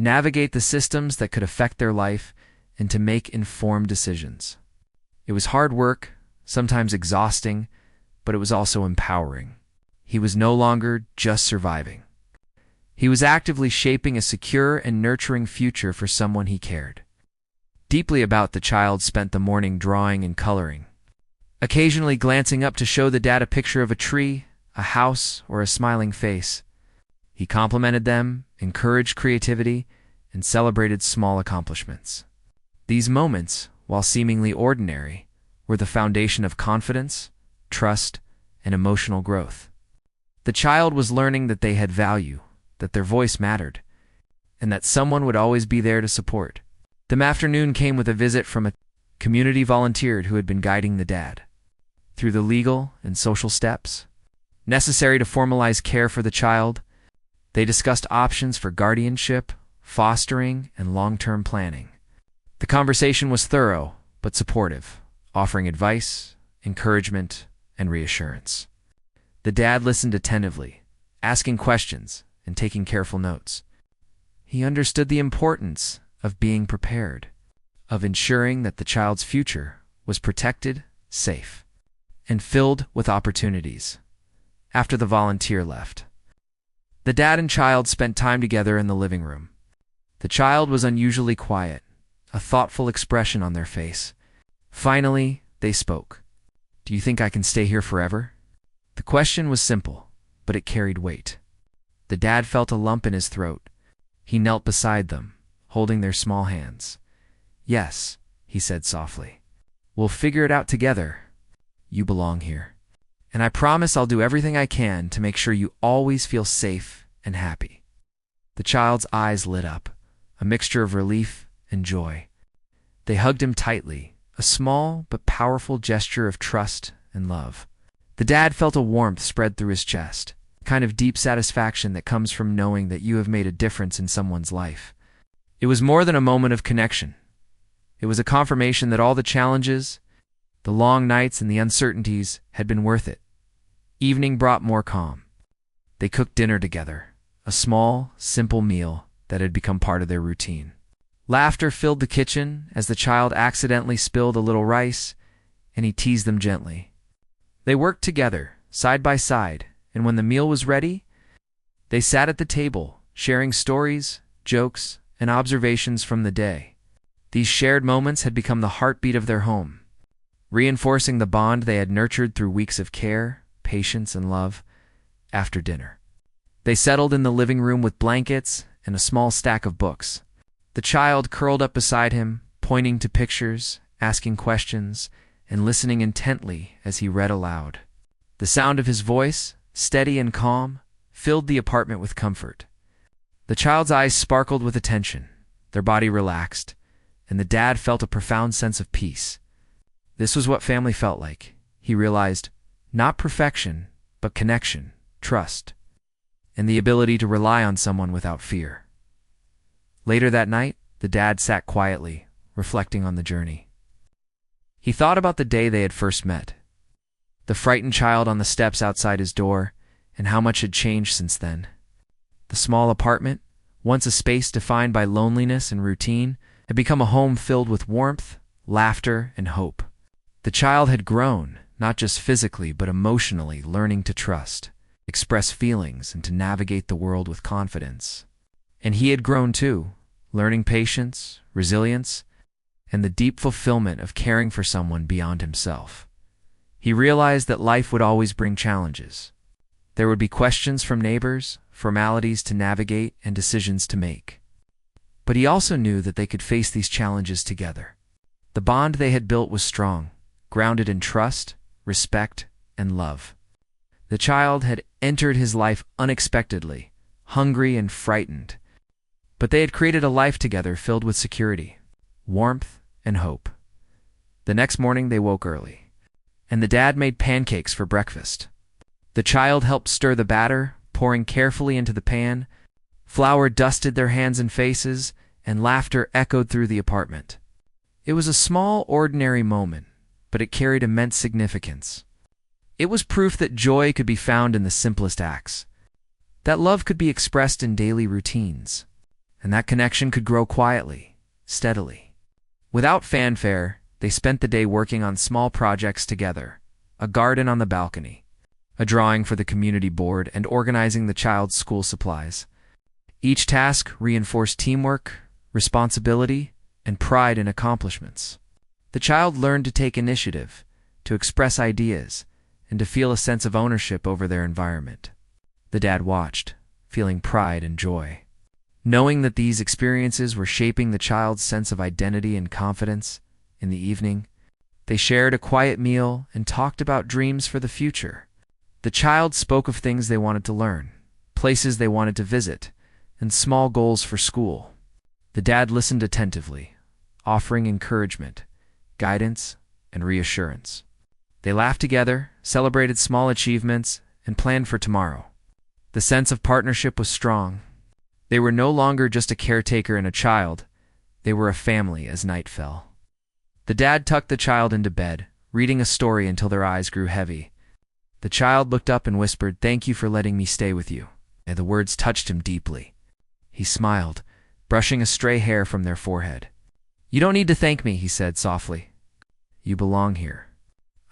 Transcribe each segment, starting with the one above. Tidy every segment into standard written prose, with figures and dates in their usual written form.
navigate the systems that could affect their life, and to make informed decisions. It was hard work, sometimes exhausting, but it was also empowering. He was no longer just surviving. He was actively shaping a secure and nurturing future for someone he cared deeply about. The child spent the morning drawing and coloring, occasionally glancing up to show the dad a picture of a tree, a house, or a smiling face. He complimented them, encouraged creativity, and celebrated small accomplishments. These moments, while seemingly ordinary, were the foundation of confidence, trust, and emotional growth. The child was learning that they had value, that their voice mattered, and that someone would always be there to support. The afternoon came with a visit from a community volunteer who had been guiding the dad through the legal and social steps necessary to formalize care for the child. They discussed options for guardianship, fostering, and long-term planning. The conversation was thorough but supportive, offering advice, encouragement, and reassurance. The dad listened attentively, asking questions and taking careful notes. He understood the importance of being prepared, of ensuring that the child's future was protected, safe, and filled with opportunities. After the volunteer left, the dad and child spent time together in the living room. The child was unusually quiet, a thoughtful expression on their face. Finally, they spoke. "Do you think I can stay here forever?" The question was simple, but it carried weight. The dad felt a lump in his throat. He knelt beside them, holding their small hands. "Yes," he said softly. "We'll figure it out together. You belong here. And I promise I'll do everything I can to make sure you always feel safe and happy." The child's eyes lit up, a mixture of relief and joy. They hugged him tightly, a small but powerful gesture of trust and love. The dad felt a warmth spread through his chest, a kind of deep satisfaction that comes from knowing that you have made a difference in someone's life. It was more than a moment of connection. It was a confirmation that all the challenges, the long nights, and the uncertainties had been worth it. Evening brought more calm. They cooked dinner together, a small, simple meal that had become part of their routine. Laughter filled the kitchen as the child accidentally spilled a little rice, and he teased them gently. They worked together, side by side, and when the meal was ready, they sat at the table, sharing stories, jokes, and observations from the day. These shared moments had become the heartbeat of their home, reinforcing the bond they had nurtured through weeks of care, patience, and love. After dinner, they settled in the living room with blankets and a small stack of books. The child curled up beside him, pointing to pictures, asking questions, and listening intently as he read aloud. The sound of his voice, steady and calm, filled the apartment with comfort. The child's eyes sparkled with attention, their body relaxed, and the dad felt a profound sense of peace. This was what family felt like, he realized. Not perfection, but connection, trust, and the ability to rely on someone without fear. Later that night, the dad sat quietly, reflecting on the journey. He thought about the day they had first met, the frightened child on the steps outside his door, and how much had changed since then. The small apartment, once a space defined by loneliness and routine, had become a home filled with warmth, laughter, and hope. The child had grown, not just physically but emotionally, learning to trust, express feelings, and to navigate the world with confidence. And he had grown too, learning patience, resilience, and the deep fulfillment of caring for someone beyond himself. He realized that life would always bring challenges. There would be questions from neighbors, formalities to navigate, and decisions to make. But he also knew that they could face these challenges together. The bond they had built was strong, grounded in trust, respect, and love. The child had entered his life unexpectedly, hungry and frightened, but they had created a life together filled with security, warmth, and hope. The next morning they woke early, and the dad made pancakes for breakfast. The child helped stir the batter, pouring carefully into the pan. Flour dusted their hands and faces, and laughter echoed through the apartment. It was a small, ordinary moment, but it carried immense significance. It was proof that joy could be found in the simplest acts, that love could be expressed in daily routines, and that connection could grow quietly, steadily. Without fanfare, they spent the day working on small projects together: a garden on the balcony, a drawing for the community board, and organizing the child's school supplies. Each task reinforced teamwork, responsibility, and pride in accomplishments. The child learned to take initiative, to express ideas, and to feel a sense of ownership over their environment. The dad watched, feeling pride and joy. Knowing that these experiences were shaping the child's sense of identity and confidence. In the evening, they shared a quiet meal and talked about dreams for the future. The child spoke of things they wanted to learn, places they wanted to visit, and small goals for school. The dad listened attentively, offering encouragement, guidance, and reassurance. They laughed together, celebrated small achievements, and planned for tomorrow. The sense of partnership was strong. They were no longer just a caretaker and a child. They were a family as night fell. The dad tucked the child into bed, reading a story until their eyes grew heavy. The child looked up and whispered, "Thank you for letting me stay with you," and the words touched him deeply. He smiled, brushing a stray hair from their forehead. "You don't need to thank me," he said softly. "You belong here.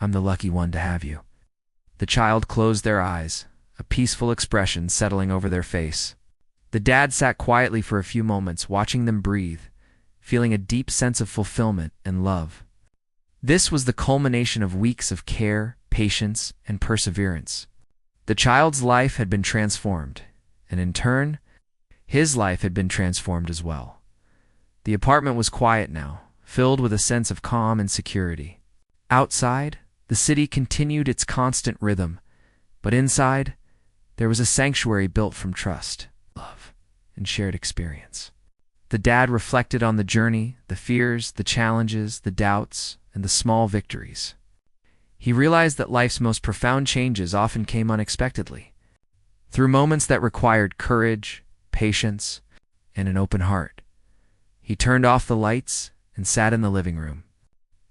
I'm the lucky one to have you." The child closed their eyes, a peaceful expression settling over their face. The dad sat quietly for a few moments, watching them breathe, feeling a deep sense of fulfillment and love. This was the culmination of weeks of care, patience, and perseverance. The child's life had been transformed, and in turn, his life had been transformed as well. The apartment was quiet now, filled with a sense of calm and security. Outside, the city continued its constant rhythm, but inside, there was a sanctuary built from trust, love, and shared experience. The dad reflected on the journey, the fears, the challenges, the doubts, and the small victories. He realized that life's most profound changes often came unexpectedly, through moments that required courage, patience, and an open heart. He turned off the lights and sat in the living room,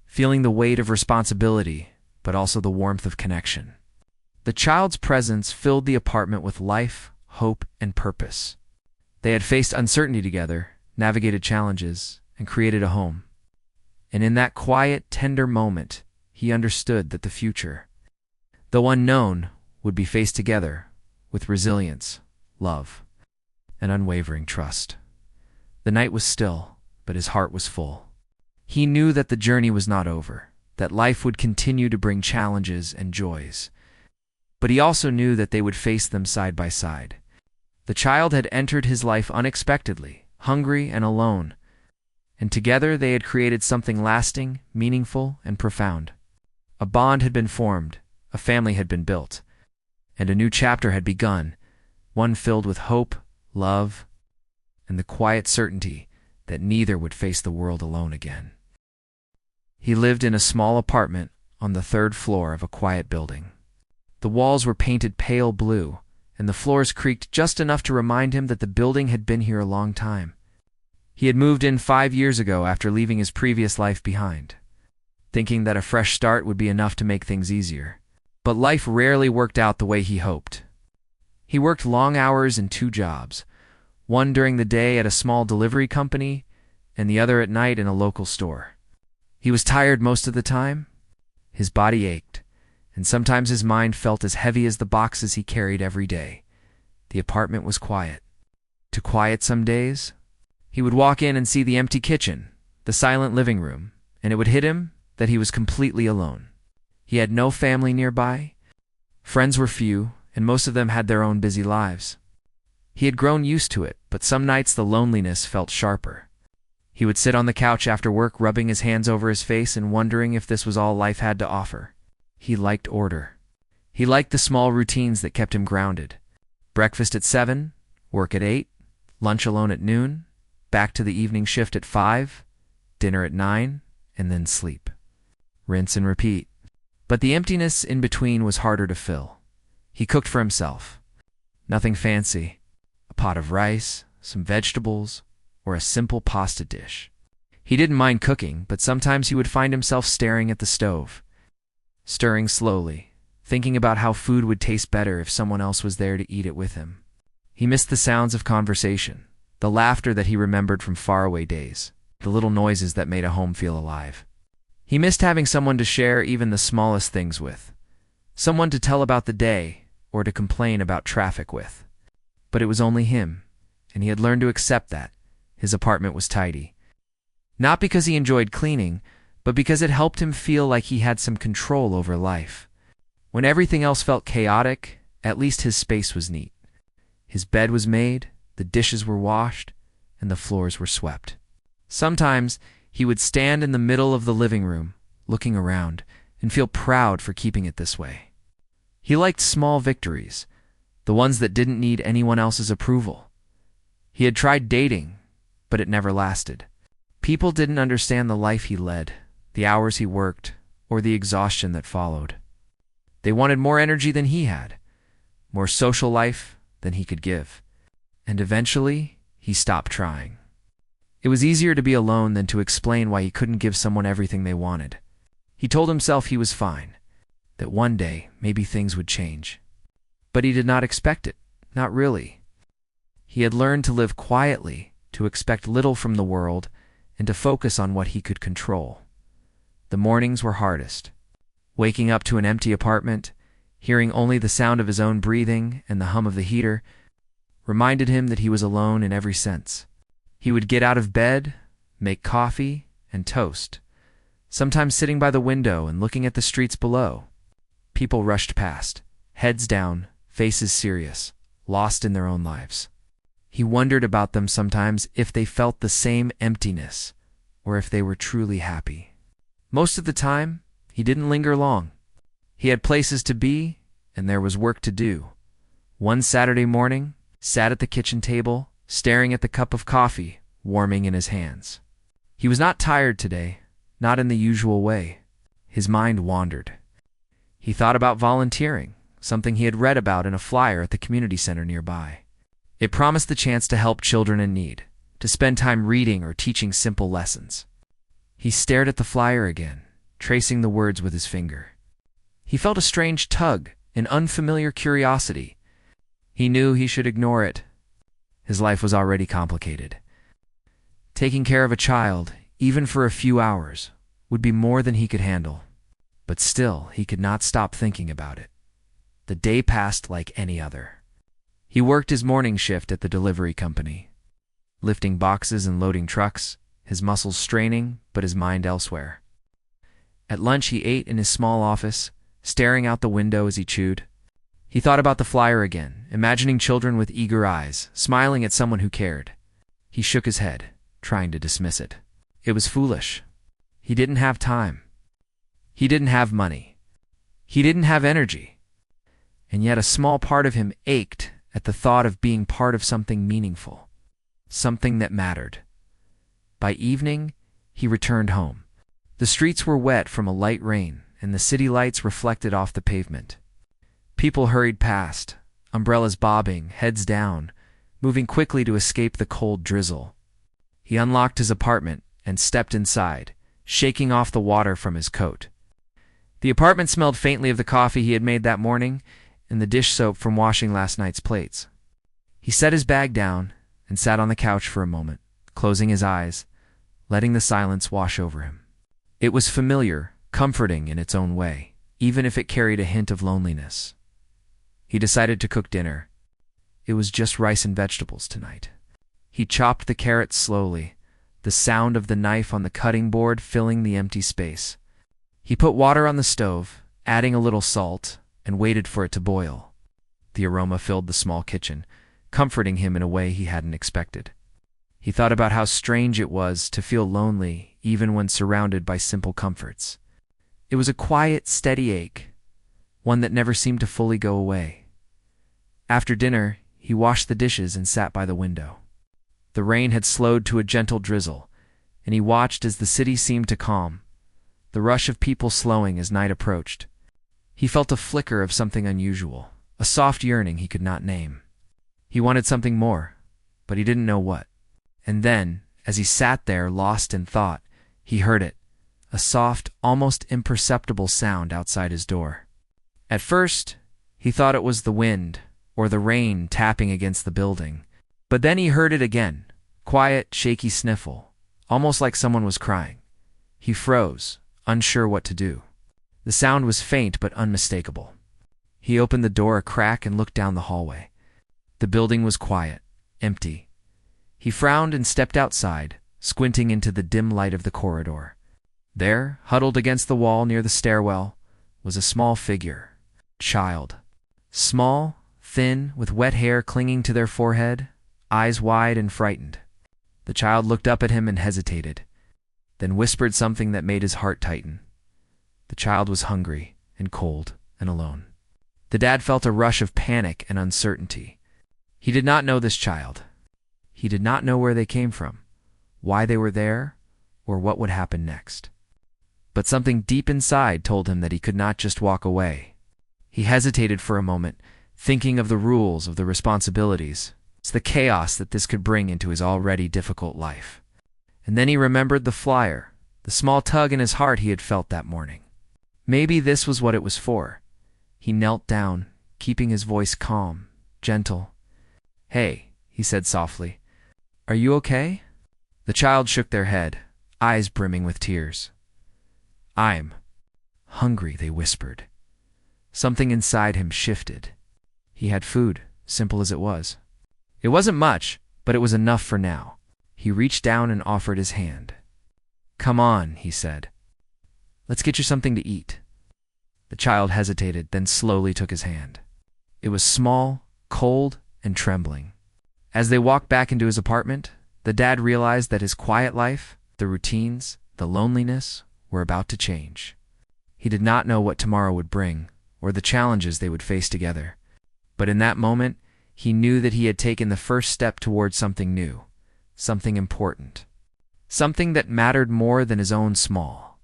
feeling the weight of responsibility, but also the warmth of connection. The child's presence filled the apartment with life, hope, and purpose. They had faced uncertainty together, navigated challenges, and created a home. And in that quiet, tender moment, he understood that the future, though unknown, would be faced together with resilience, love, and unwavering trust. The night was still, but his heart was full. He knew that the journey was not over, that life would continue to bring challenges and joys. But he also knew that they would face them side by side. The child had entered his life unexpectedly, hungry and alone, and together they had created something lasting, meaningful, and profound. A bond had been formed, a family had been built, and a new chapter had begun, one filled with hope, love, and the quiet certainty that neither would face the world alone again. He lived in a small apartment on the third floor of a quiet building. The walls were painted pale blue, and the floors creaked just enough to remind him that the building had been here a long time. He had moved in 5 years ago after leaving his previous life behind, thinking that a fresh start would be enough to make things easier. But life rarely worked out the way he hoped. He worked long hours in 2 jobs, one during the day at a small delivery company, and the other at night in a local store. He was tired most of the time. His body ached, and sometimes his mind felt as heavy as the boxes he carried every day. The apartment was quiet. Too quiet some days. He would walk in and see the empty kitchen, the silent living room, and it would hit him that he was completely alone. He had no family nearby. Friends were few, and most of them had their own busy lives. He had grown used to it, but some nights the loneliness felt sharper. He would sit on the couch after work, rubbing his hands over his face and wondering if this was all life had to offer. He liked order. He liked the small routines that kept him grounded. Breakfast at 7, work at 8, lunch alone at noon, back to the evening shift at 5, dinner at 9, and then sleep. Rinse and repeat. But the emptiness in between was harder to fill. He cooked for himself. Nothing fancy. A pot of rice, some vegetables, or a simple pasta dish. He didn't mind cooking, but sometimes he would find himself staring at the stove, stirring slowly, thinking about how food would taste better if someone else was there to eat it with him. He missed the sounds of conversation, the laughter that he remembered from faraway days, the little noises that made a home feel alive. He missed having someone to share even the smallest things with, someone to tell about the day or to complain about traffic with. But it was only him, and he had learned to accept that. His apartment was tidy. Not because he enjoyed cleaning, but because it helped him feel like he had some control over life. When everything else felt chaotic, at least his space was neat. His bed was made, the dishes were washed, and the floors were swept. Sometimes he would stand in the middle of the living room, looking around, and feel proud for keeping it this way. He liked small victories, the ones that didn't need anyone else's approval. He had tried dating, but it never lasted. People didn't understand the life he led, the hours he worked, or the exhaustion that followed. They wanted more energy than he had, more social life than he could give. And eventually, he stopped trying. It was easier to be alone than to explain why he couldn't give someone everything they wanted. He told himself he was fine, that one day maybe things would change. But he did not expect it, not really. He had learned to live quietly, to expect little from the world, and to focus on what he could control. The mornings were hardest. Waking up to an empty apartment, hearing only the sound of his own breathing and the hum of the heater, reminded him that he was alone in every sense. He would get out of bed, make coffee, and toast, sometimes sitting by the window and looking at the streets below. People rushed past, heads down, faces serious, lost in their own lives. He wondered about them sometimes if they felt the same emptiness, or if they were truly happy. Most of the time, he didn't linger long. He had places to be, and there was work to do. One Saturday morning, sat at the kitchen table, staring at the cup of coffee warming in his hands. He was not tired today, not in the usual way. His mind wandered. He thought about volunteering, something he had read about in a flyer at the community center nearby. It promised the chance to help children in need, to spend time reading or teaching simple lessons. He stared at the flyer again, tracing the words with his finger. He felt a strange tug, an unfamiliar curiosity. He knew he should ignore it. His life was already complicated. Taking care of a child, even for a few hours, would be more than he could handle. But still, he could not stop thinking about it. The day passed like any other. He worked his morning shift at the delivery company, lifting boxes and loading trucks, his muscles straining, but his mind elsewhere. At lunch, he ate in his small office, staring out the window as he chewed. He thought about the flyer again, imagining children with eager eyes, smiling at someone who cared. He shook his head, trying to dismiss it. It was foolish. He didn't have time. He didn't have money. He didn't have energy. And yet a small part of him ached at the thought of being part of something meaningful, something that mattered. By evening, he returned home. The streets were wet from a light rain, and the city lights reflected off the pavement. People hurried past, umbrellas bobbing, heads down, moving quickly to escape the cold drizzle. He unlocked his apartment and stepped inside, shaking off the water from his coat. The apartment smelled faintly of the coffee he had made that morning and the dish soap from washing last night's plates. He set his bag down and sat on the couch for a moment, closing his eyes, letting the silence wash over him. It was familiar, comforting in its own way, even if it carried a hint of loneliness. He decided to cook dinner. It was just rice and vegetables tonight. He chopped the carrots slowly, the sound of the knife on the cutting board filling the empty space. He put water on the stove, adding a little salt, and waited for it to boil. The aroma filled the small kitchen, comforting him in a way he hadn't expected. He thought about how strange it was to feel lonely even when surrounded by simple comforts. It was a quiet, steady ache, one that never seemed to fully go away. After dinner, he washed the dishes and sat by the window. The rain had slowed to a gentle drizzle, and he watched as the city seemed to calm, the rush of people slowing as night approached. He felt a flicker of something unusual, a soft yearning he could not name. He wanted something more, but he didn't know what. And then, as he sat there lost in thought, he heard it, a soft, almost imperceptible sound outside his door. At first, he thought it was the wind or the rain tapping against the building, but then he heard it again, quiet, shaky sniffle, almost like someone was crying. He froze, unsure what to do. The sound was faint but unmistakable. He opened the door a crack and looked down the hallway. The building was quiet, empty. He frowned and stepped outside, squinting into the dim light of the corridor. There, huddled against the wall near the stairwell, was a small figure. Child. Small, thin, with wet hair clinging to their forehead, eyes wide and frightened. The child looked up at him and hesitated, then whispered something that made his heart tighten. The child was hungry and cold and alone. The dad felt a rush of panic and uncertainty. He did not know this child. He did not know where they came from, why they were there, or what would happen next. But something deep inside told him that he could not just walk away. He hesitated for a moment, thinking of the rules, of the responsibilities, the chaos that this could bring into his already difficult life. And then he remembered the flyer, the small tug in his heart he had felt that morning. Maybe this was what it was for. He knelt down, keeping his voice calm, gentle. "Hey," he said softly, "are you okay?" The child shook their head, eyes brimming with tears. "I'm hungry," they whispered. Something inside him shifted. He had food, simple as it was. It wasn't much, but it was enough for now. He reached down and offered his hand. "Come on," he said. "Let's get you something to eat." The child hesitated, then slowly took his hand. It was small, cold, and trembling. As they walked back into his apartment, the dad realized that his quiet life, the routines, the loneliness, were about to change. He did not know what tomorrow would bring, or the challenges they would face together. But in that moment, he knew that he had taken the first step towards something new, something important, something that mattered more than his own small,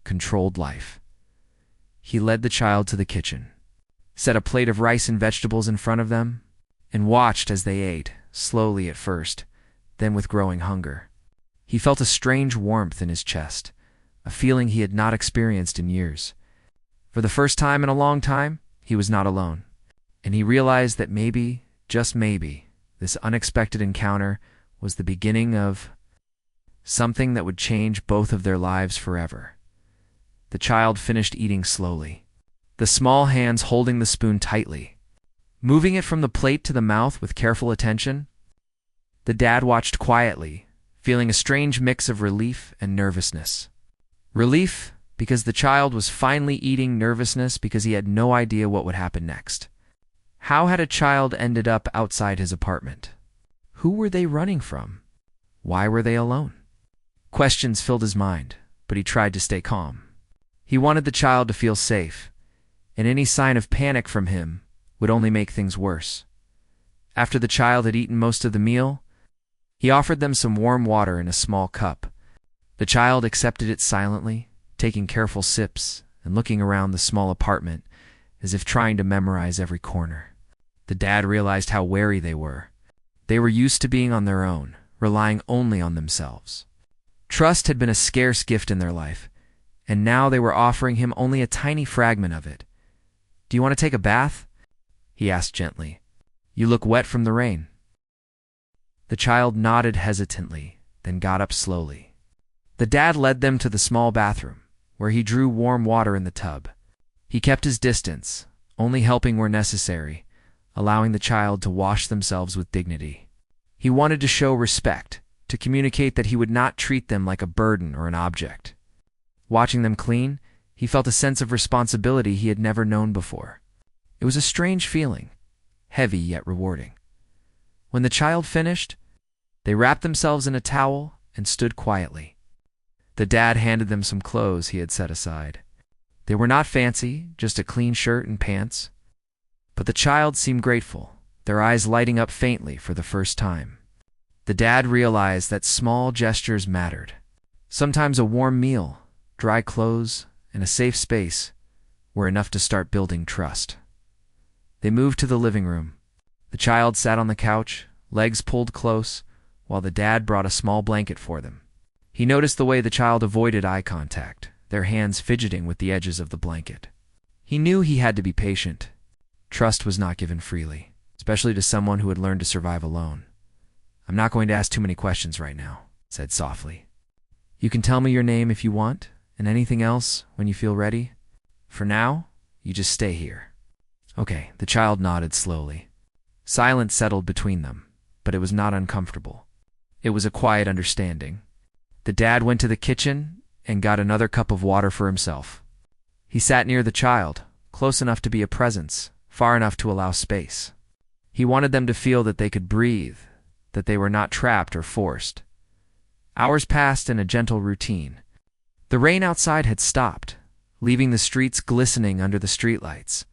controlled life. He led the child to the kitchen, set a plate of rice and vegetables in front of them, and watched as they ate, slowly at first, then with growing hunger. He felt a strange warmth in his chest, a feeling he had not experienced in years. For the first time in a long time, he was not alone, and he realized that maybe, just maybe, this unexpected encounter was the beginning of something that would change both of their lives forever. The child finished eating slowly, the small hands holding the spoon tightly, moving it from the plate to the mouth with careful attention. The dad watched quietly, feeling a strange mix of relief and nervousness. Relief because the child was finally eating, nervousness because he had no idea what would happen next. How had a child ended up outside his apartment? Who were they running from? Why were they alone? Questions filled his mind, but he tried to stay calm. He wanted the child to feel safe, and any sign of panic from him would only make things worse. After the child had eaten most of the meal, he offered them some warm water in a small cup. The child accepted it silently, taking careful sips and looking around the small apartment as if trying to memorize every corner. The dad realized how wary they were. They were used to being on their own, relying only on themselves. Trust had been a scarce gift in their life, and now they were offering him only a tiny fragment of it. "Do you want to take a bath?" he asked gently. "You look wet from the rain." The child nodded hesitantly, then got up slowly. The dad led them to the small bathroom, where he drew warm water in the tub. He kept his distance, only helping where necessary, allowing the child to wash themselves with dignity. He wanted to show respect, to communicate that he would not treat them like a burden or an object. Watching them clean, he felt a sense of responsibility he had never known before. It was a strange feeling, heavy yet rewarding. When the child finished, they wrapped themselves in a towel and stood quietly. The dad handed them some clothes he had set aside. They were not fancy, just a clean shirt and pants. But the child seemed grateful, their eyes lighting up faintly for the first time. The dad realized that small gestures mattered. Sometimes a warm meal, dry clothes, and a safe space were enough to start building trust. They moved to the living room. The child sat on the couch, legs pulled close, while the dad brought a small blanket for them. He noticed the way the child avoided eye contact, their hands fidgeting with the edges of the blanket. He knew he had to be patient. Trust was not given freely, especially to someone who had learned to survive alone. I'm not going to ask too many questions right now, said softly. You can tell me your name if you want, and anything else when you feel ready. For now, you just stay here. Okay, the child nodded slowly. Silence settled between them, but it was not uncomfortable. It was a quiet understanding. The dad went to the kitchen and got another cup of water for himself. He sat near the child, close enough to be a presence, far enough to allow space. He wanted them to feel that they could breathe, that they were not trapped or forced. Hours passed in a gentle routine. The rain outside had stopped, leaving the streets glistening under the streetlights.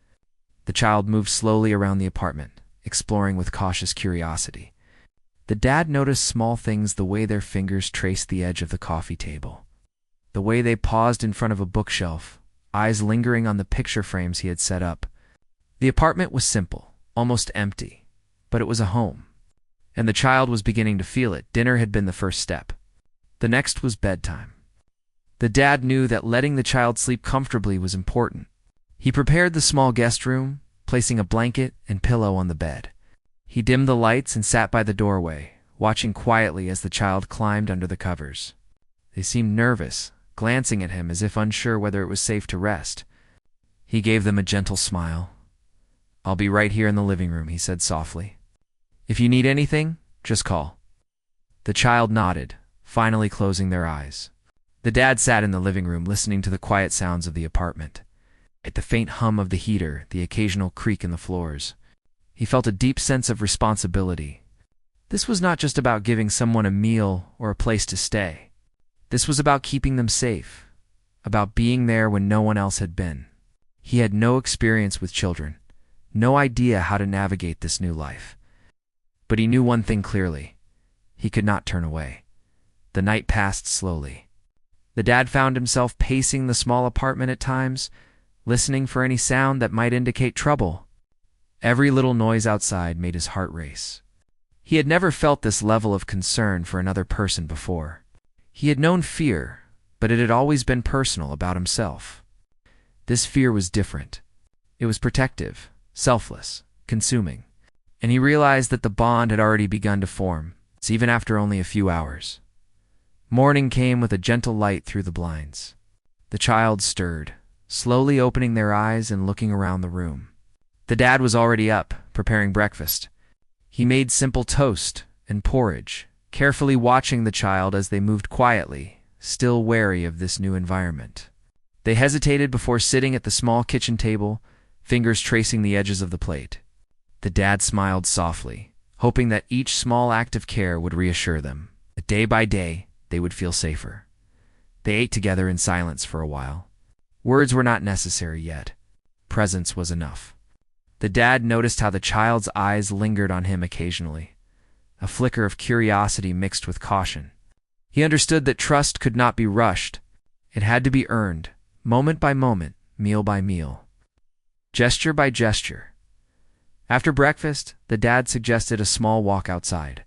The child moved slowly around the apartment, exploring with cautious curiosity. The dad noticed small things, the way their fingers traced the edge of the coffee table, the way they paused in front of a bookshelf, eyes lingering on the picture frames he had set up. The apartment was simple, almost empty, but it was a home. And the child was beginning to feel it. Dinner had been the first step. The next was bedtime. The dad knew that letting the child sleep comfortably was important. He prepared the small guest room, placing a blanket and pillow on the bed. He dimmed the lights and sat by the doorway, watching quietly as the child climbed under the covers. They seemed nervous, glancing at him as if unsure whether it was safe to rest. He gave them a gentle smile. I'll be right here in the living room, he said softly. If you need anything, just call. The child nodded, finally closing their eyes. The dad sat in the living room listening to the quiet sounds of the apartment. At the faint hum of the heater, the occasional creak in the floors. He felt a deep sense of responsibility. This was not just about giving someone a meal or a place to stay. This was about keeping them safe, about being there when no one else had been. He had no experience with children, no idea how to navigate this new life. But he knew one thing clearly. He could not turn away. The night passed slowly. The dad found himself pacing the small apartment at times, listening for any sound that might indicate trouble. Every little noise outside made his heart race. He had never felt this level of concern for another person before. He had known fear, but it had always been personal, about himself. This fear was different. It was protective, selfless, consuming. And he realized that the bond had already begun to form, even after only a few hours. Morning came with a gentle light through the blinds. The child stirred, slowly opening their eyes and looking around the room. The dad was already up, preparing breakfast. He made simple toast and porridge, carefully watching the child as they moved quietly, still wary of this new environment. They hesitated before sitting at the small kitchen table, fingers tracing the edges of the plate. The dad smiled softly, hoping that each small act of care would reassure them. That day by day, they would feel safer. They ate together in silence for a while. Words were not necessary yet. Presence was enough. The dad noticed how the child's eyes lingered on him occasionally, a flicker of curiosity mixed with caution. He understood that trust could not be rushed. It had to be earned, moment by moment, meal by meal, gesture by gesture. After breakfast, the dad suggested a small walk outside.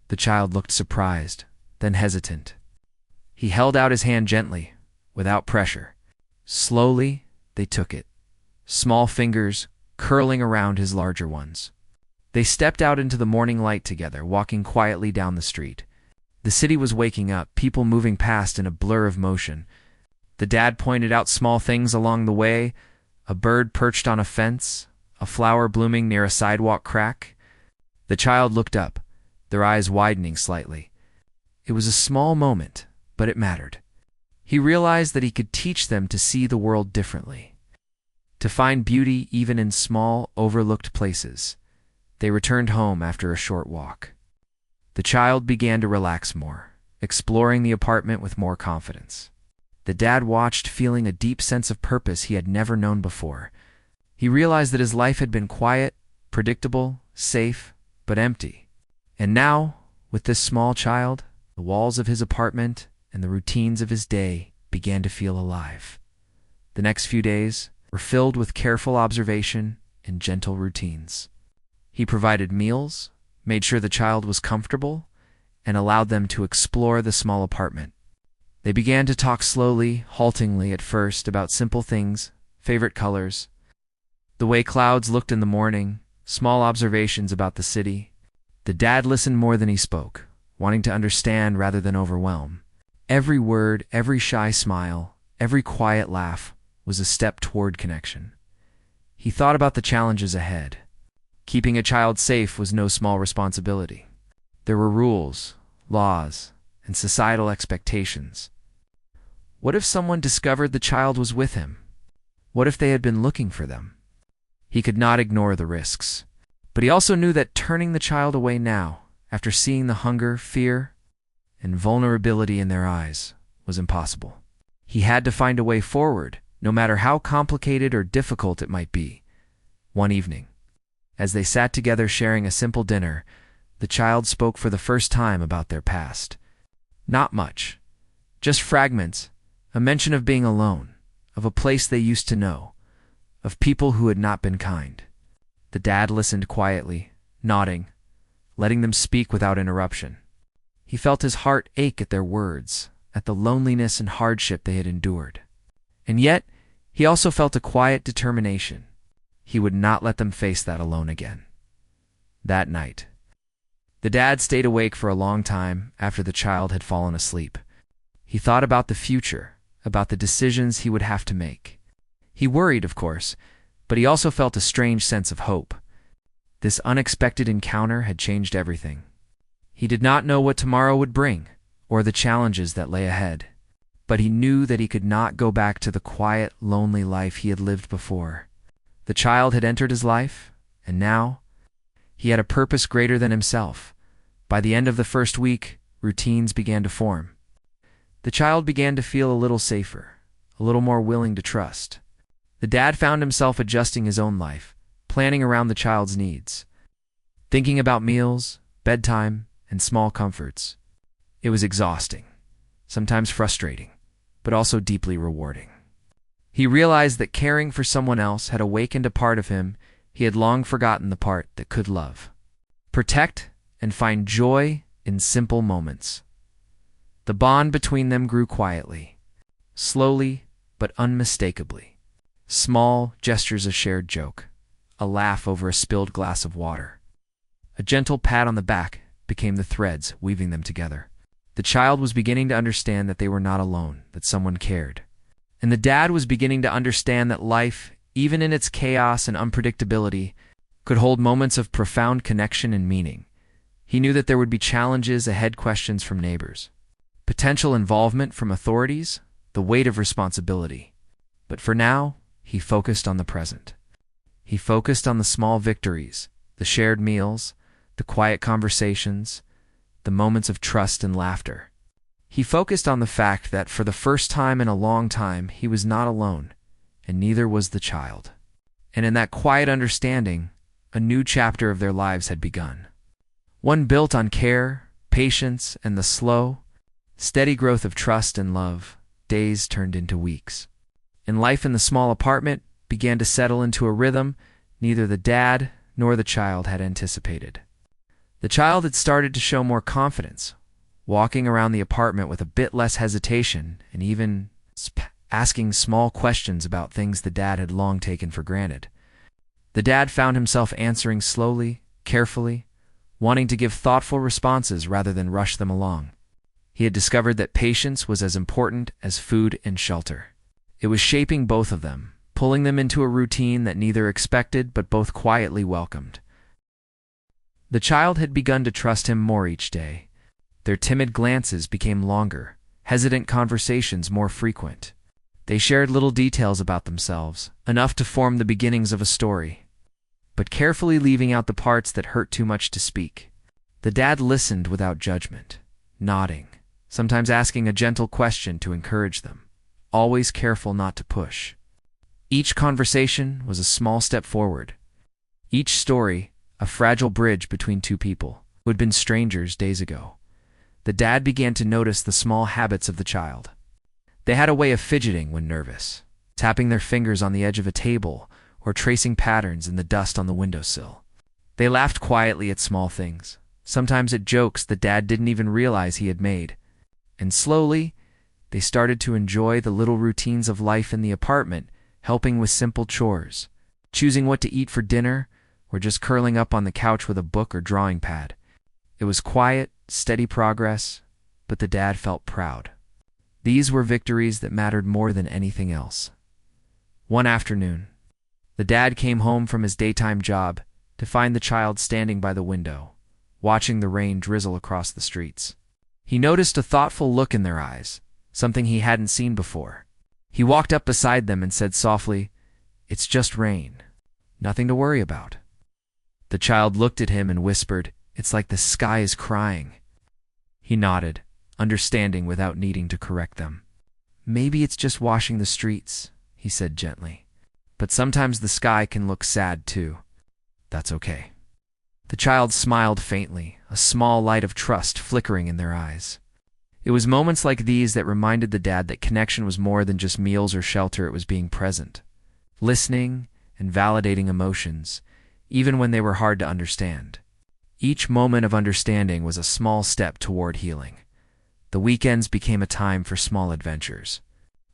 The child looked surprised, then hesitant. He held out his hand gently, without pressure. Slowly, they took it, small fingers curling around his larger ones. They stepped out into the morning light together, walking quietly down the street. The city was waking up, people moving past in a blur of motion. The dad pointed out small things along the way, a bird perched on a fence, a flower blooming near a sidewalk crack. The child looked up, their eyes widening slightly. It was a small moment, but it mattered. He realized that he could teach them to see the world differently, to find beauty even in small, overlooked places. They returned home after a short walk. The child began to relax more, exploring the apartment with more confidence. The dad watched, feeling a deep sense of purpose he had never known before. He realized that his life had been quiet, predictable, safe, but empty. And now, with this small child, the walls of his apartment and the routines of his day began to feel alive. The next few days were filled with careful observation and gentle routines. He provided meals, made sure the child was comfortable, and allowed them to explore the small apartment. They began to talk slowly, haltingly at first, about simple things, favorite colors, the way clouds looked in the morning, small observations about the city. The dad listened more than he spoke, wanting to understand rather than overwhelm. Every word, every shy smile, every quiet laugh was a step toward connection. He thought about the challenges ahead. Keeping a child safe was no small responsibility. There were rules, laws, and societal expectations. What if someone discovered the child was with him? What if they had been looking for them? He could not ignore the risks. But he also knew that turning the child away now, after seeing the hunger, fear, and vulnerability in their eyes, was impossible. He had to find a way forward, no matter how complicated or difficult it might be. One evening, as they sat together sharing a simple dinner, the child spoke for the first time about their past. Not much, just fragments, a mention of being alone, of a place they used to know, of people who had not been kind. The dad listened quietly, nodding, letting them speak without interruption. He felt his heart ache at their words, at the loneliness and hardship they had endured. And yet, he also felt a quiet determination. He would not let them face that alone again. That night, the dad stayed awake for a long time after the child had fallen asleep. He thought about the future, about the decisions he would have to make. He worried, of course, but he also felt a strange sense of hope. This unexpected encounter had changed everything. He did not know what tomorrow would bring, or the challenges that lay ahead, but he knew that he could not go back to the quiet, lonely life he had lived before. The child had entered his life, and now he had a purpose greater than himself. By the end of the first week, routines began to form. The child began to feel a little safer, a little more willing to trust. The dad found himself adjusting his own life, planning around the child's needs, thinking about meals, bedtime, and small comforts. It was exhausting, sometimes frustrating, but also deeply rewarding. He realized that caring for someone else had awakened a part of him he had long forgotten, the part that could love, protect, and find joy in simple moments. The bond between them grew quietly, slowly but unmistakably. Small gestures of shared joke, a laugh over a spilled glass of water, a gentle pat on the back became the threads weaving them together. The child was beginning to understand that they were not alone, that someone cared. And the dad was beginning to understand that life, even in its chaos and unpredictability, could hold moments of profound connection and meaning. He knew that there would be challenges ahead, questions from neighbors, potential involvement from authorities, the weight of responsibility. But for now, he focused on the present. He focused on the small victories, the shared meals, the quiet conversations, the moments of trust and laughter. He focused on the fact that for the first time in a long time, he was not alone, and neither was the child. And in that quiet understanding, a new chapter of their lives had begun. One built on care, patience, and the slow, steady growth of trust and love. Days turned into weeks. And life in the small apartment began to settle into a rhythm neither the dad nor the child had anticipated. The child had started to show more confidence, walking around the apartment with a bit less hesitation and even asking small questions about things the dad had long taken for granted. The dad found himself answering slowly, carefully, wanting to give thoughtful responses rather than rush them along. He had discovered that patience was as important as food and shelter. It was shaping both of them, pulling them into a routine that neither expected but both quietly welcomed. The child had begun to trust him more each day. Their timid glances became longer, hesitant conversations more frequent. They shared little details about themselves, enough to form the beginnings of a story, but carefully leaving out the parts that hurt too much to speak. The dad listened without judgment, nodding, sometimes asking a gentle question to encourage them, always careful not to push. Each conversation was a small step forward. Each story, a fragile bridge between two people who had been strangers days ago. The dad began to notice the small habits of the child. They had a way of fidgeting when nervous, tapping their fingers on the edge of a table or tracing patterns in the dust on the windowsill. They laughed quietly at small things, sometimes at jokes the dad didn't even realize he had made. And slowly, they started to enjoy the little routines of life in the apartment, helping with simple chores, choosing what to eat for dinner, or just curling up on the couch with a book or drawing pad. It was quiet, steady progress, but the dad felt proud. These were victories that mattered more than anything else. One afternoon, the dad came home from his daytime job to find the child standing by the window, watching the rain drizzle across the streets. He noticed a thoughtful look in their eyes, something he hadn't seen before. He walked up beside them and said softly, "It's just rain. Nothing to worry about." The child looked at him and whispered, "It's like the sky is crying." He nodded, understanding without needing to correct them. "Maybe it's just washing the streets," he said gently. "But sometimes the sky can look sad too. That's okay." The child smiled faintly, a small light of trust flickering in their eyes. It was moments like these that reminded the dad that connection was more than just meals or shelter. It was being present, listening, and validating emotions, even when they were hard to understand. Each moment of understanding was a small step toward healing. The weekends became a time for small adventures.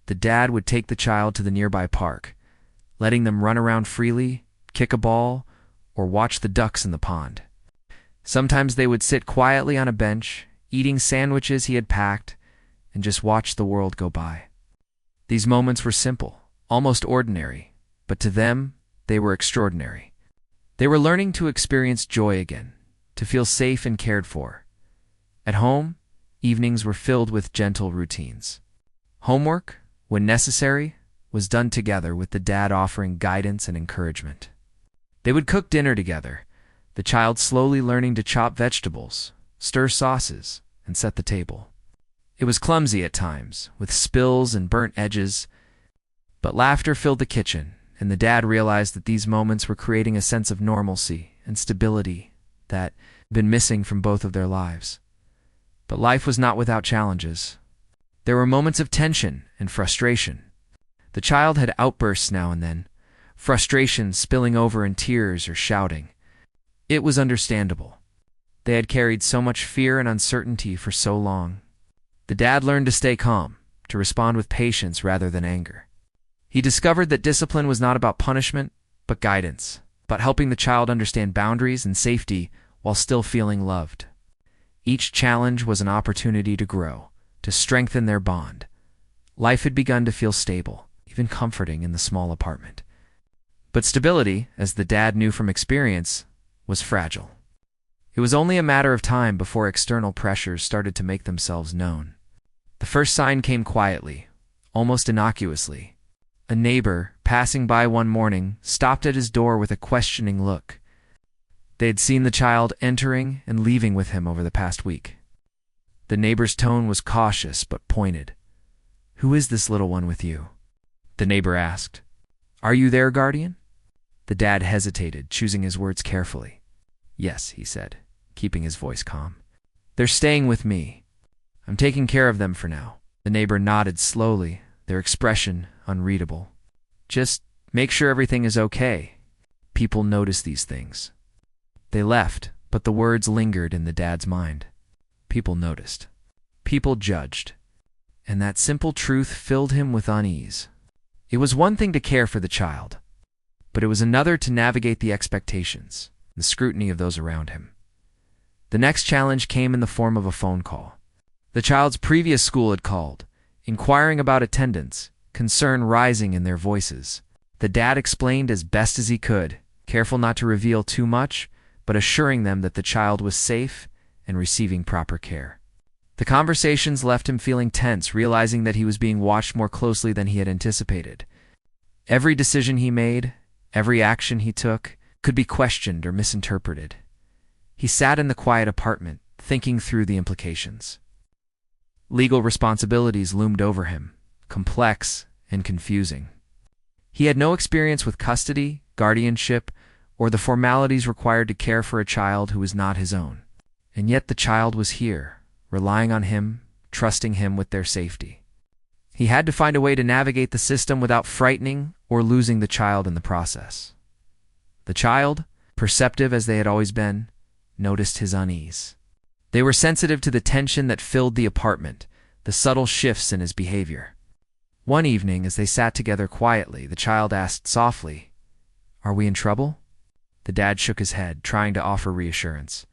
The dad would take the child to the nearby park, letting them run around freely, kick a ball, or watch the ducks in the pond. Sometimes they would sit quietly on a bench, eating sandwiches he had packed, and just watch the world go by. These moments were simple, almost ordinary, but to them, they were extraordinary. They were learning to experience joy again, to feel safe and cared for. At home, evenings were filled with gentle routines. Homework, when necessary, was done together with the dad offering guidance and encouragement. They would cook dinner together, the child slowly learning to chop vegetables, stir sauces, and set the table. It was clumsy at times, with spills and burnt edges, but laughter filled the kitchen, and the dad realized that these moments were creating a sense of normalcy and stability that had been missing from both of their lives. But life was not without challenges. There were moments of tension and frustration. The child had outbursts now and then, frustration spilling over in tears or shouting. It was understandable. They had carried so much fear and uncertainty for so long. The dad learned to stay calm, to respond with patience rather than anger. He discovered that discipline was not about punishment, but guidance, about helping the child understand boundaries and safety while still feeling loved. Each challenge was an opportunity to grow, to strengthen their bond. Life had begun to feel stable, even comforting in the small apartment. But stability, as the dad knew from experience, was fragile. It was only a matter of time before external pressures started to make themselves known. The first sign came quietly, almost innocuously. A neighbor, passing by one morning, stopped at his door with a questioning look. They had seen the child entering and leaving with him over the past week. The neighbor's tone was cautious but pointed. "Who is this little one with you?" the neighbor asked. "Are you their guardian?" The dad hesitated, choosing his words carefully. "Yes," he said, keeping his voice calm. "They're staying with me. I'm taking care of them for now." The neighbor nodded slowly, their expression unreadable. "Just make sure everything is okay. People notice these things." They left, but the words lingered in the dad's mind. People noticed. People judged. And that simple truth filled him with unease. It was one thing to care for the child, but it was another to navigate the expectations, the scrutiny of those around him. The next challenge came in the form of a phone call. The child's previous school had called, inquiring about attendance, concern rising in their voices. The dad explained as best as he could, careful not to reveal too much, but assuring them that the child was safe and receiving proper care. The conversations left him feeling tense, realizing that he was being watched more closely than he had anticipated. Every decision he made, every action he took, could be questioned or misinterpreted. He sat in the quiet apartment, thinking through the implications. Legal responsibilities loomed over him, complex and confusing. He had no experience with custody, guardianship, or the formalities required to care for a child who was not his own. And yet the child was here, relying on him, trusting him with their safety. He had to find a way to navigate the system without frightening or losing the child in the process. The child, perceptive as they had always been, noticed his unease. They were sensitive to the tension that filled the apartment, the subtle shifts in his behavior. One evening, as they sat together quietly, the child asked softly, "Are we in trouble?" The dad shook his head, trying to offer reassurance.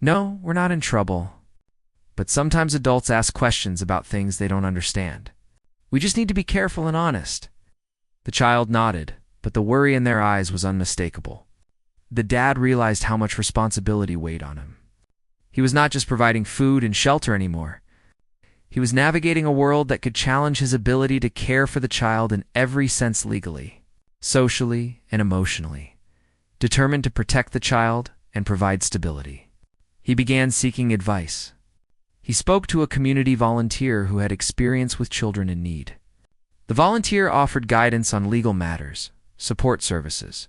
No, we're not in trouble. But sometimes adults ask questions about things they don't understand. We just need to be careful and honest. The child nodded, but the worry in their eyes was unmistakable. The dad realized how much responsibility weighed on him. He was not just providing food and shelter anymore. He was navigating a world that could challenge his ability to care for the child in every sense legally, socially, and emotionally, determined to protect the child and provide stability. He began seeking advice. He spoke to a community volunteer who had experience with children in need. The volunteer offered guidance on legal matters, support services,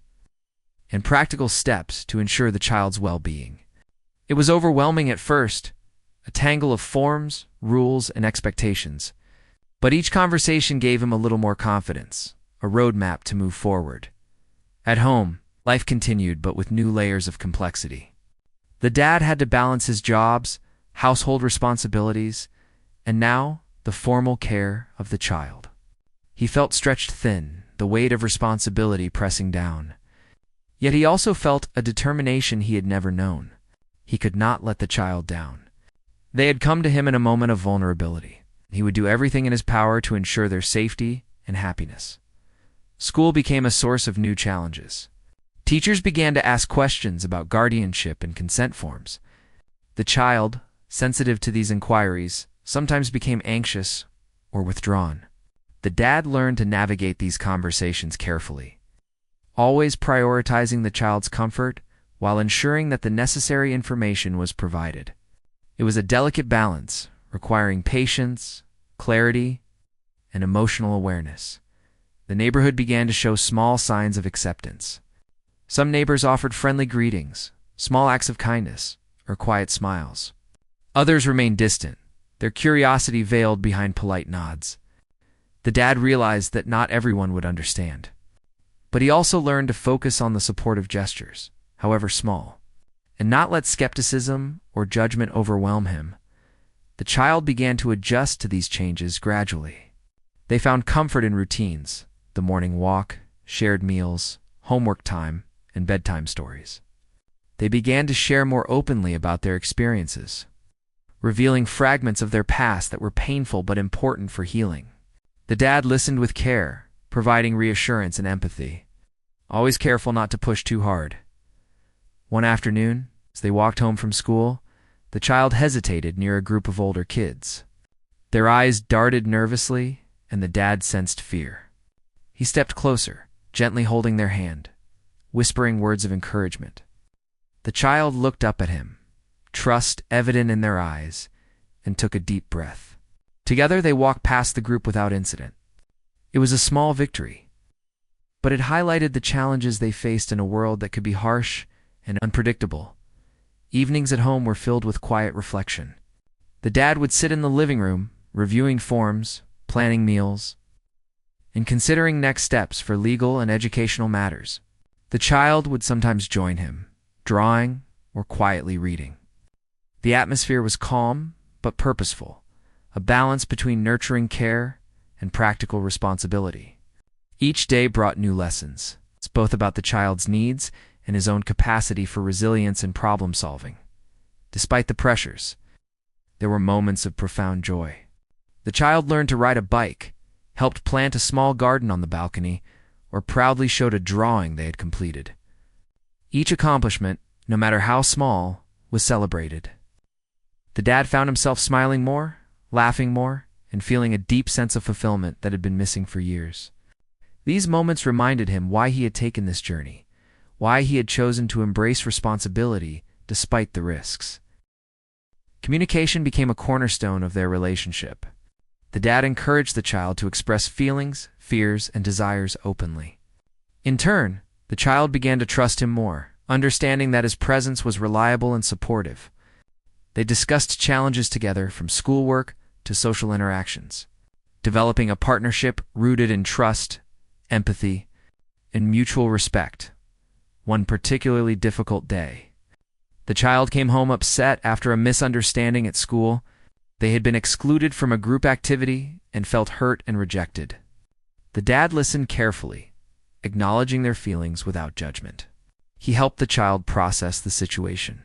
and practical steps to ensure the child's well-being. It was overwhelming at first, a tangle of forms, rules, and expectations. But each conversation gave him a little more confidence, a roadmap to move forward. At home, life continued, but with new layers of complexity. The dad had to balance his jobs, household responsibilities, and now the formal care of the child. He felt stretched thin, the weight of responsibility pressing down. Yet he also felt a determination he had never known. He could not let the child down. They had come to him in a moment of vulnerability. He would do everything in his power to ensure their safety and happiness. School became a source of new challenges. Teachers began to ask questions about guardianship and consent forms. The child, sensitive to these inquiries, sometimes became anxious or withdrawn. The dad learned to navigate these conversations carefully, always prioritizing the child's comfort while ensuring that the necessary information was provided. It was a delicate balance, requiring patience, clarity, and emotional awareness. The neighborhood began to show small signs of acceptance. Some neighbors offered friendly greetings, small acts of kindness, or quiet smiles. Others remained distant, their curiosity veiled behind polite nods. The dad realized that not everyone would understand. But he also learned to focus on the supportive gestures, however small, and not let skepticism or judgment overwhelm him. The child began to adjust to these changes gradually. They found comfort in routines, the morning walk, shared meals, homework time, and bedtime stories. They began to share more openly about their experiences, revealing fragments of their past that were painful but important for healing. The dad listened with care, providing reassurance and empathy, always careful not to push too hard. One afternoon, as they walked home from school, the child hesitated near a group of older kids. Their eyes darted nervously, and the dad sensed fear. He stepped closer, gently holding their hand, whispering words of encouragement. The child looked up at him, trust evident in their eyes, and took a deep breath. Together they walked past the group without incident. It was a small victory, but it highlighted the challenges they faced in a world that could be harsh and unpredictable. Evenings at home were filled with quiet reflection. The dad would sit in the living room, reviewing forms, planning meals, and considering next steps for legal and educational matters. The child would sometimes join him, drawing or quietly reading. The atmosphere was calm but purposeful, a balance between nurturing care and practical responsibility. Each day brought new lessons, both about the child's needs and his own capacity for resilience and problem-solving. Despite the pressures, there were moments of profound joy. The child learned to ride a bike, helped plant a small garden on the balcony, or proudly showed a drawing they had completed. Each accomplishment, no matter how small, was celebrated. The dad found himself smiling more, laughing more, and feeling a deep sense of fulfillment that had been missing for years. These moments reminded him why he had taken this journey, why he had chosen to embrace responsibility despite the risks. Communication became a cornerstone of their relationship. The dad encouraged the child to express feelings, fears, and desires openly. In turn, the child began to trust him more, understanding that his presence was reliable and supportive. They discussed challenges together, from schoolwork to social interactions, developing a partnership rooted in trust, empathy, and mutual respect. One particularly difficult day, the child came home upset after a misunderstanding at school. They had been excluded from a group activity and felt hurt and rejected. The dad listened carefully, acknowledging their feelings without judgment. He helped the child process the situation.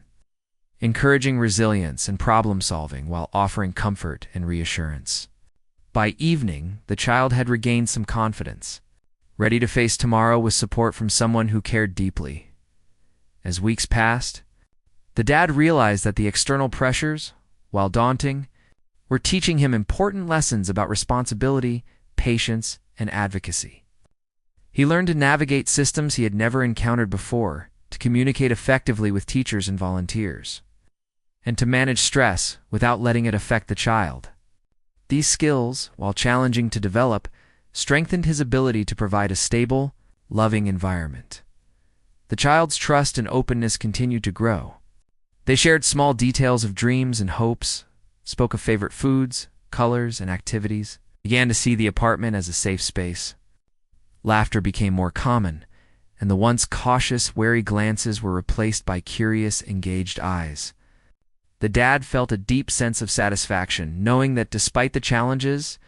encouraging resilience and problem-solving while offering comfort and reassurance. By evening, the child had regained some confidence, ready to face tomorrow with support from someone who cared deeply. As weeks passed, the dad realized that the external pressures, while daunting, were teaching him important lessons about responsibility, patience, and advocacy. He learned to navigate systems he had never encountered before, to communicate effectively with teachers and volunteers, and to manage stress without letting it affect the child. These skills, while challenging to develop, strengthened his ability to provide a stable, loving environment. The child's trust and openness continued to grow. They shared small details of dreams and hopes, spoke of favorite foods, colors, and activities, began to see the apartment as a safe space. Laughter became more common, and the once cautious, wary glances were replaced by curious, engaged eyes. The dad felt a deep sense of satisfaction, knowing that despite the challenges,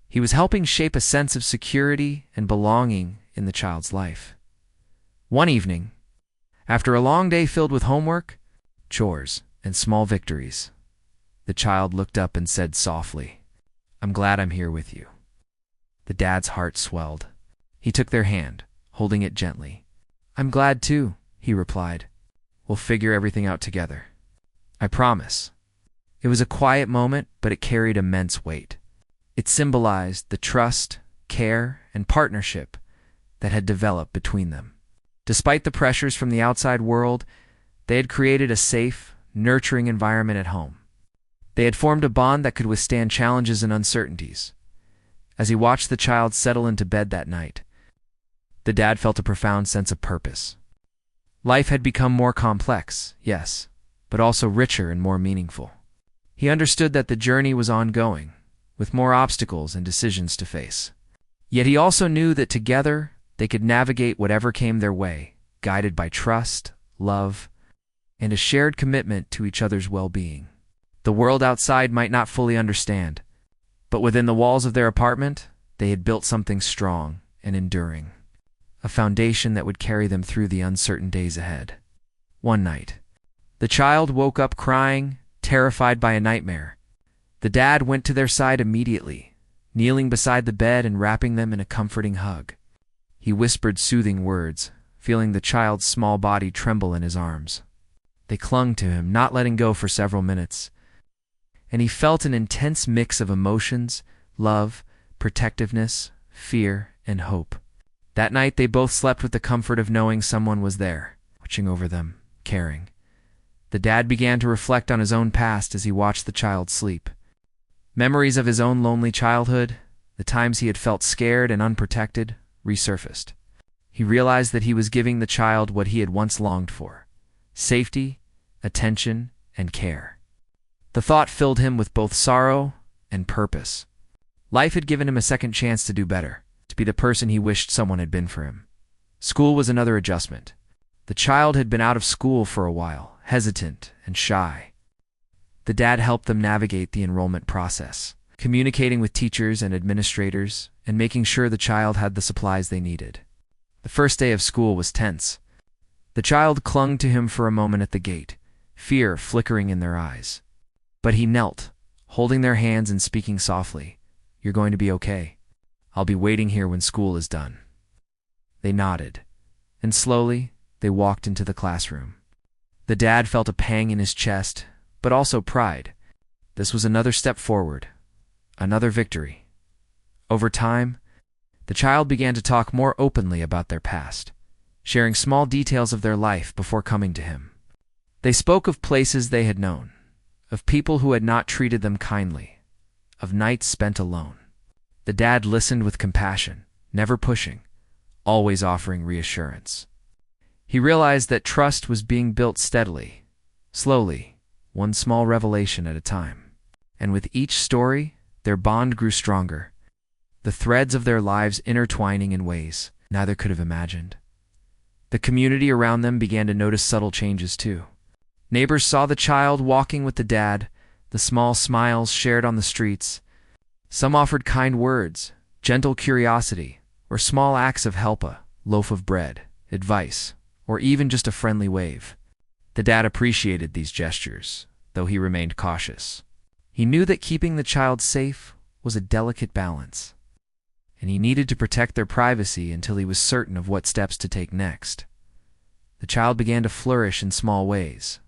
he was helping shape a sense of security and belonging in the child's life. One evening, after a long day filled with homework, chores, and small victories, the child looked up and said softly, "I'm glad I'm here with you." The dad's heart swelled. He took their hand, holding it gently. "I'm glad too," he replied. "We'll figure everything out together. I promise." It was a quiet moment, but it carried immense weight. It symbolized the trust, care, and partnership that had developed between them. Despite the pressures from the outside world, they had created a safe, nurturing environment at home. They had formed a bond that could withstand challenges and uncertainties. As he watched the child settle into bed that night, the dad felt a profound sense of purpose. Life had become more complex, yes, but also richer and more meaningful. He understood that the journey was ongoing, with more obstacles and decisions to face. Yet he also knew that together they could navigate whatever came their way, guided by trust, love, and a shared commitment to each other's well-being. The world outside might not fully understand, but within the walls of their apartment, they had built something strong and enduring, a foundation that would carry them through the uncertain days ahead. One night, the child woke up crying, terrified by a nightmare. The dad went to their side immediately, kneeling beside the bed and wrapping them in a comforting hug. He whispered soothing words, feeling the child's small body tremble in his arms. They clung to him, not letting go for several minutes, and he felt an intense mix of emotions, love, protectiveness, fear, and hope. That night they both slept with the comfort of knowing someone was there, watching over them, caring. The dad began to reflect on his own past as he watched the child sleep. Memories of his own lonely childhood, the times he had felt scared and unprotected, resurfaced. He realized that he was giving the child what he had once longed for: safety, attention, and care. The thought filled him with both sorrow and purpose. Life had given him a second chance to do better, to be the person he wished someone had been for him. School was another adjustment. The child had been out of school for a while, hesitant and shy. The dad helped them navigate the enrollment process, communicating with teachers and administrators, and making sure the child had the supplies they needed. The first day of school was tense. The child clung to him for a moment at the gate, fear flickering in their eyes. But he knelt, holding their hands and speaking softly, "You're going to be okay. I'll be waiting here when school is done." They nodded, and slowly they walked into the classroom. The dad felt a pang in his chest, but also pride. This was another step forward, another victory. Over time, the child began to talk more openly about their past, sharing small details of their life before coming to him. They spoke of places they had known, of people who had not treated them kindly, of nights spent alone. The dad listened with compassion, never pushing, always offering reassurance. He realized that trust was being built steadily, slowly, one small revelation at a time. And with each story, their bond grew stronger, the threads of their lives intertwining in ways neither could have imagined. The community around them began to notice subtle changes too. Neighbors saw the child walking with the dad, the small smiles shared on the streets. Some offered kind words, gentle curiosity, or small acts of help, a loaf of bread, advice, or even just a friendly wave. The dad appreciated these gestures, though he remained cautious. He knew that keeping the child safe was a delicate balance, and he needed to protect their privacy until he was certain of what steps to take next. The child began to flourish in small ways.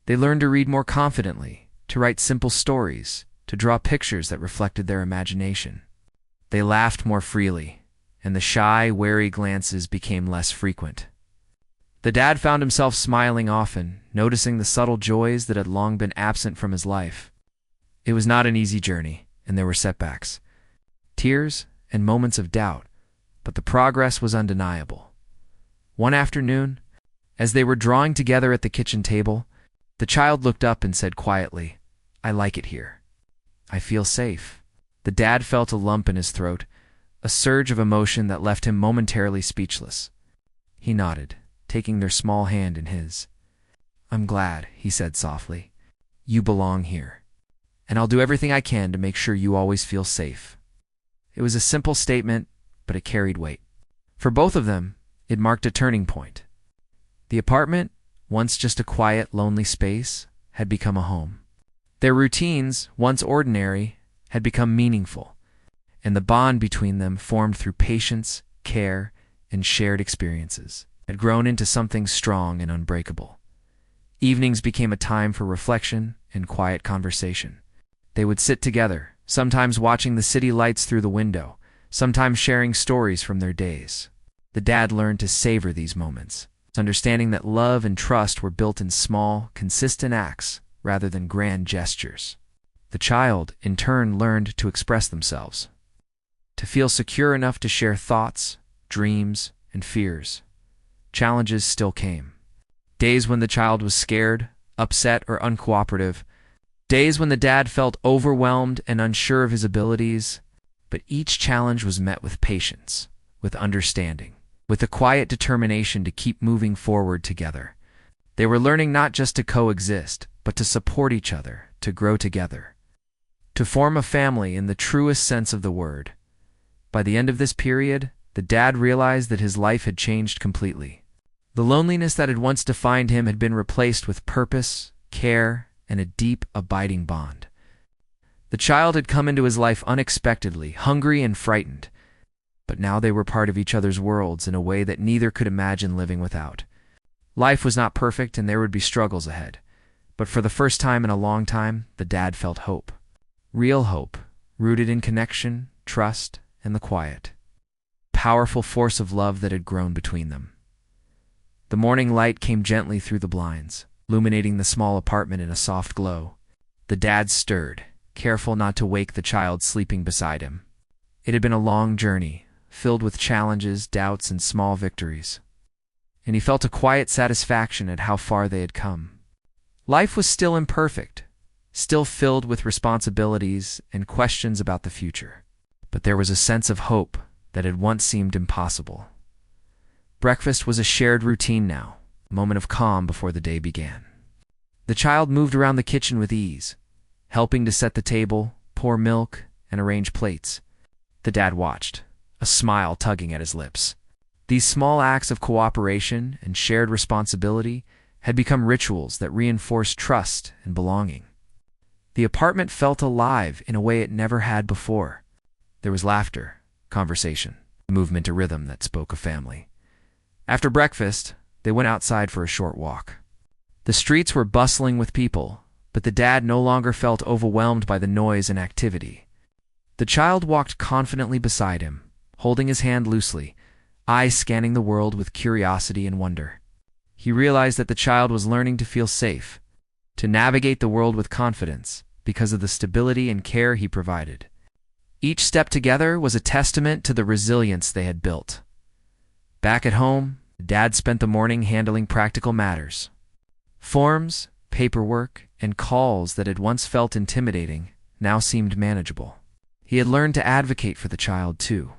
They learned to read more confidently, to write simple stories, to draw pictures that reflected their imagination. They laughed more freely, and the shy, wary glances became less frequent. The dad found himself smiling often, noticing the subtle joys that had long been absent from his life. It was not an easy journey, and there were setbacks, tears, and moments of doubt, but the progress was undeniable. One afternoon, as they were drawing together at the kitchen table, the child looked up and said quietly, "I like it here. I feel safe." The dad felt a lump in his throat, a surge of emotion that left him momentarily speechless. He nodded, taking their small hand in his. "I'm glad," he said softly. "You belong here, and I'll do everything I can to make sure you always feel safe." It was a simple statement, but it carried weight. For both of them, it marked a turning point. The apartment, once just a quiet, lonely space, had become a home. Their routines, once ordinary, had become meaningful, and the bond between them, formed through patience, care, and shared experiences, had grown into something strong and unbreakable. Evenings became a time for reflection and quiet conversation. They would sit together, sometimes watching the city lights through the window, sometimes sharing stories from their days. The dad learned to savor these moments, understanding that love and trust were built in small, consistent acts rather than grand gestures. The child, in turn, learned to express themselves, to feel secure enough to share thoughts, dreams, and fears. Challenges still came. Days when the child was scared, upset, or uncooperative. Days when the dad felt overwhelmed and unsure of his abilities. But each challenge was met with patience, with understanding, with a quiet determination to keep moving forward together. They were learning not just to coexist, but to support each other, to grow together, to form a family in the truest sense of the word. By the end of this period, the dad realized that his life had changed completely. The loneliness that had once defined him had been replaced with purpose, care, and a deep, abiding bond. The child had come into his life unexpectedly, hungry and frightened, but now they were part of each other's worlds in a way that neither could imagine living without. Life was not perfect and there would be struggles ahead, but for the first time in a long time, the dad felt hope. Real hope, rooted in connection, trust, and the quiet, powerful force of love that had grown between them. The morning light came gently through the blinds, illuminating the small apartment in a soft glow. The dad stirred, careful not to wake the child sleeping beside him. It had been a long journey, filled with challenges, doubts, and small victories, and he felt a quiet satisfaction at how far they had come. Life was still imperfect, still filled with responsibilities and questions about the future, but there was a sense of hope that had once seemed impossible. Breakfast was a shared routine now, a moment of calm before the day began. The child moved around the kitchen with ease, helping to set the table, pour milk, and arrange plates. The dad watched, a smile tugging at his lips. These small acts of cooperation and shared responsibility had become rituals that reinforced trust and belonging. The apartment felt alive in a way it never had before. There was laughter, conversation, movement to rhythm that spoke of family. After breakfast, they went outside for a short walk. The streets were bustling with people, but the dad no longer felt overwhelmed by the noise and activity. The child walked confidently beside him, holding his hand loosely, eyes scanning the world with curiosity and wonder. He realized that the child was learning to feel safe, to navigate the world with confidence, because of the stability and care he provided. Each step together was a testament to the resilience they had built. Back at home, Dad spent the morning handling practical matters. Forms, paperwork, and calls that had once felt intimidating now seemed manageable. He had learned to advocate for the child, too,